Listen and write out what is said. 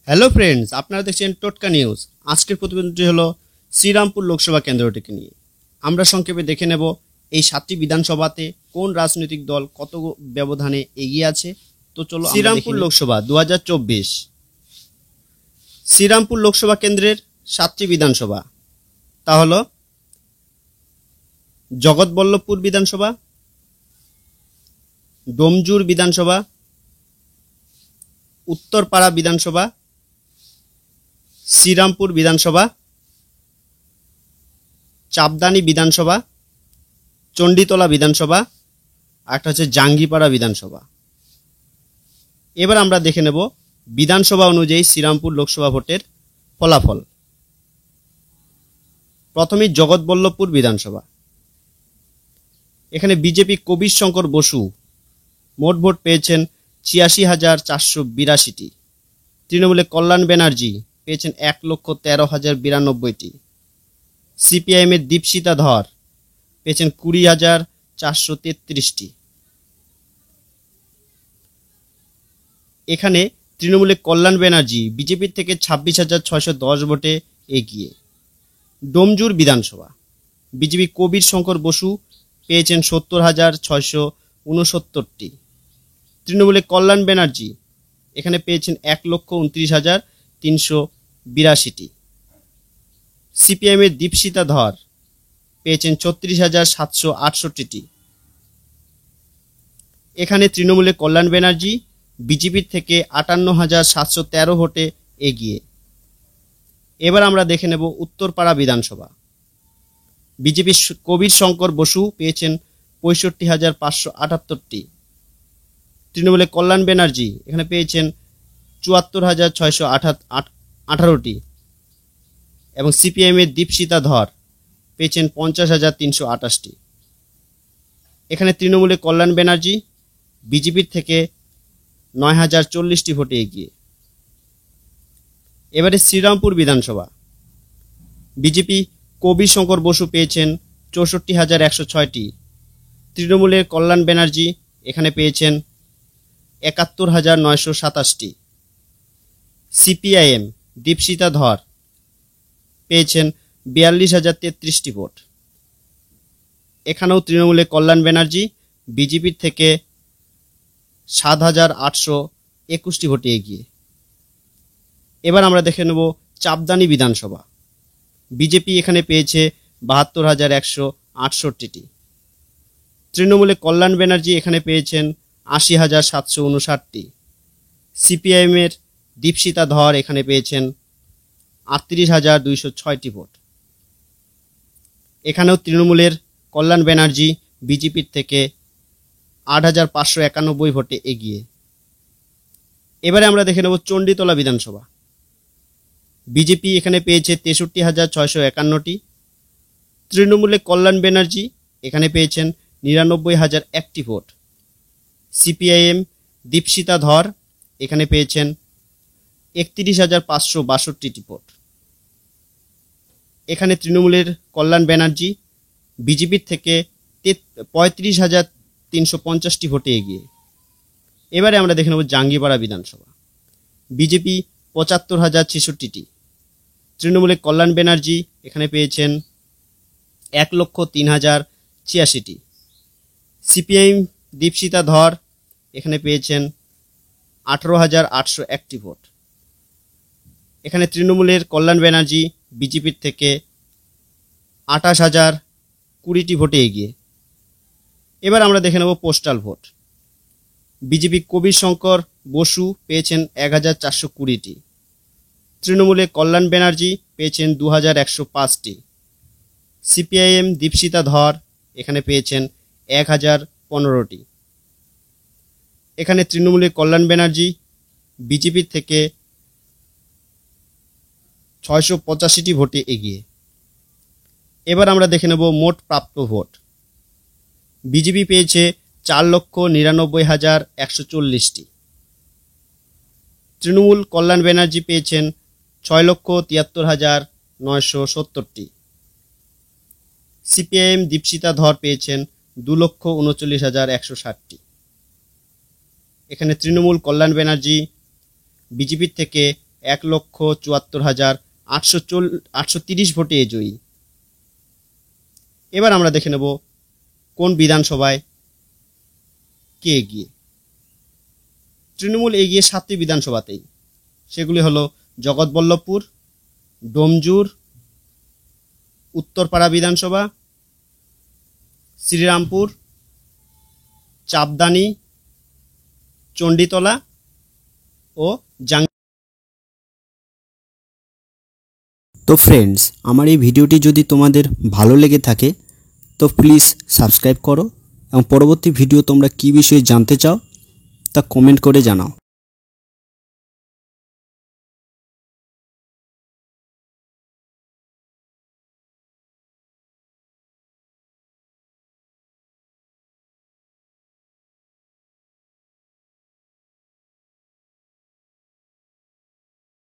Hello friends, আপনারা দেখছেন টোটকা নিউজ। আজকের প্রতিবেদনটি হলো শ্রীরামপুর লোকসভা কেন্দ্রটিকে নিয়ে। আমরা সংক্ষেপে দেখে নেব এই 7টি বিধানসভাতে কোন রাজনৈতিক দল কত ব্যবধানে এগিয়ে আছে। তো চলো শ্রীরামপুর লোকসভা 2024। শ্রীরামপুর লোকসভা কেন্দ্রের 7টি বিধানসভা, তা হলো জগৎবল্লভপুর বিধানসভা, ডোমজুর বিধানসভা, উত্তরপাড়া বিধানসভা, শ্রীরামপুর বিধানসভা, চাপদানি বিধানসভা, চণ্ডীতলা বিধানসভা, আর একটা হচ্ছে জাঙ্গিপাড়া বিধানসভা। এবার আমরা দেখে নেব বিধানসভা অনুযায়ী শ্রীরামপুর লোকসভা ভোটের ফলাফল। প্রথমেই জগৎবল্লভপুর বিধানসভা। এখানে বিজেপি কবির শঙ্কর বসু মোট ভোট পেয়েছেন ৮৬,৪৮২টি। তৃণমূলে কল্যাণ ব্যানার্জি পেয়েছেন ১,১৩,০৯২টি। সিপিআইএমের দীপশিতা ধর পেয়েছেন ২০,৪৩৩টি। এখানে তৃণমূলে কল্যাণ ব্যানার্জি বিজেপির থেকে ২৬,৬১০ ভোটে এগিয়ে। ডোমজুর বিধানসভা, বিজেপি কবির শঙ্কর বসু পেয়েছেন ৭০,৬৬৯টি। তৃণমূলে কল্যাণ ব্যানার্জি এখানে পেয়েছেন ১,২৯,৩৮২টি। সিপিআইএমের দীপশিতা ধর পেয়েছেন ৩৬,৭৬৮টি। এখানে তৃণমূলে কল্যাণ ব্যানার্জি বিজেপির থেকে ৫৮,৭১৩ ভোটে এগিয়ে। এবার আমরা দেখে নেব উত্তরপাড়া বিধানসভা। বিজেপির কবির শঙ্কর বসু পেয়েছেন ৬৫,৫৭৮টি। তৃণমূলে কল্যাণ ব্যানার্জি এখানে পেয়েছেন ৭৪,৬১৮টি এবং সিপিআইএমের দীপশিতা ধর পেয়েছেন ৫০,৩২৮টি। এখানে তৃণমূলে কল্যাণ ব্যানার্জি বিজেপির থেকে ৯,০৪০টি ভোটে এগিয়ে। এবারে শ্রীরামপুর বিধানসভা। বিজেপি কবির শঙ্কর বসু পেয়েছেন ৬৪,১০৬টি। তৃণমূলের কল্যাণ ব্যানার্জি এখানে পেয়েছেন ৭১,৯২৭টি। সিপিআইএম দীপশিতা ধর পেয়েছেন ৪২,০৩৩টি ভোট। এখানেও তৃণমূলে কল্যাণ ব্যানার্জি বিজেপির থেকে ৭,৮২১টি ভোটে এগিয়ে। এবার আমরা দেখে নেব চাপদানি বিধানসভা। বিজেপি এখানে পেয়েছে ৭২,১৬৮টি। তৃণমূলে কল্যাণ ব্যানার্জি এখানে পেয়েছেন ৮০,৭৫৯টি। সিপিআইএমের দীপশিতা ধর এখানে পেয়েছেন ৩৮,২০৬টি ভোট। এখানেও তৃণমূলের কল্যাণ ব্যানার্জি বিজেপির থেকে ৮,৫৯১ ভোটে এগিয়ে। এবারে আমরা দেখে নেব চণ্ডীতলা বিধানসভা। বিজেপি এখানে পেয়েছে ৬৩,৬৫১টি। তৃণমূলে কল্যাণ ব্যানার্জি এখানে পেয়েছেন ৯৯,০০১টি ভোট। সিপিআইএম দীপশিতা ধর এখানে পেয়েছেন ৩১,৫৬২টি ভোট। এখানে তৃণমূলের কল্যাণ ব্যানার্জি বিজেপির থেকে ৩৫,৩৫০টি ভোটে এগিয়ে। এবারে আমরা দেখে নেব জাঙ্গিপাড়া বিধানসভা। বিজেপি ৭৫,০৬৬টি। তৃণমূলের কল্যাণ ব্যানার্জি এখানে পেয়েছেন ১,০৩,০৮৬টি। সিপিআইএম দীপশিতা ধর এখানে পেয়েছেন ১৮,৮০১টি ভোট। এখানে তৃণমূলের কল্যাণ ব্যানার্জি বিজেপির থেকে ২৮,০২০টি ভোটে এগিয়ে। এবার আমরা দেখে নেব পোস্টাল ভোট। বিজেপি কবির শঙ্কর বসু পেয়েছেন ১,৪২০টি। তৃণমূলে কল্যাণ ব্যানার্জি পেয়েছেন ২,১০৫টি। সিপিআইএম দীপশিতা ধর এখানে পেয়েছেন ১,০১৫টি। এখানে তৃণমূলের কল্যাণ ব্যানার্জি বিজেপির থেকে ৬৮৫টি ভোটে এগিয়ে। এবার আমরা দেখে নেব মোট প্রাপ্ত ভোট। বিজেপি পেয়েছে ৪,৯৯,১৪০টি। তৃণমূল কল্যাণ ব্যানার্জি পেয়েছেন ৬,৭৩,৯৭০টি। সিপিআইএম দীপশিতা ধর পেয়েছেন ২,৩৯,১৬০টি। এখানে তৃণমূল কল্যাণ ব্যানার্জি বিজেপির থেকে 1,74,830 ভোটে জয়ী। এবার আমরা দেখে নেব কোন বিধানসভায় কে এগিয়ে। তৃণমূল এগিয়ে 7টি বিধানসভাতেই, সেগুলি হলো জগৎবল্লভপুর, ডোমজুর, উত্তরপাড়া বিধানসভা, শ্রীরামপুর, চাপদানি, চণ্ডীতলা ও তো ফ্রেন্ডস, আমার এই ভিডিওটি যদি তোমাদের ভালো লেগে থাকে তো প্লিজ সাবস্ক্রাইব করো এবং পরবর্তী ভিডিও তোমরা কী বিষয়ে জানতে চাও তা কমেন্ট করে জানাও।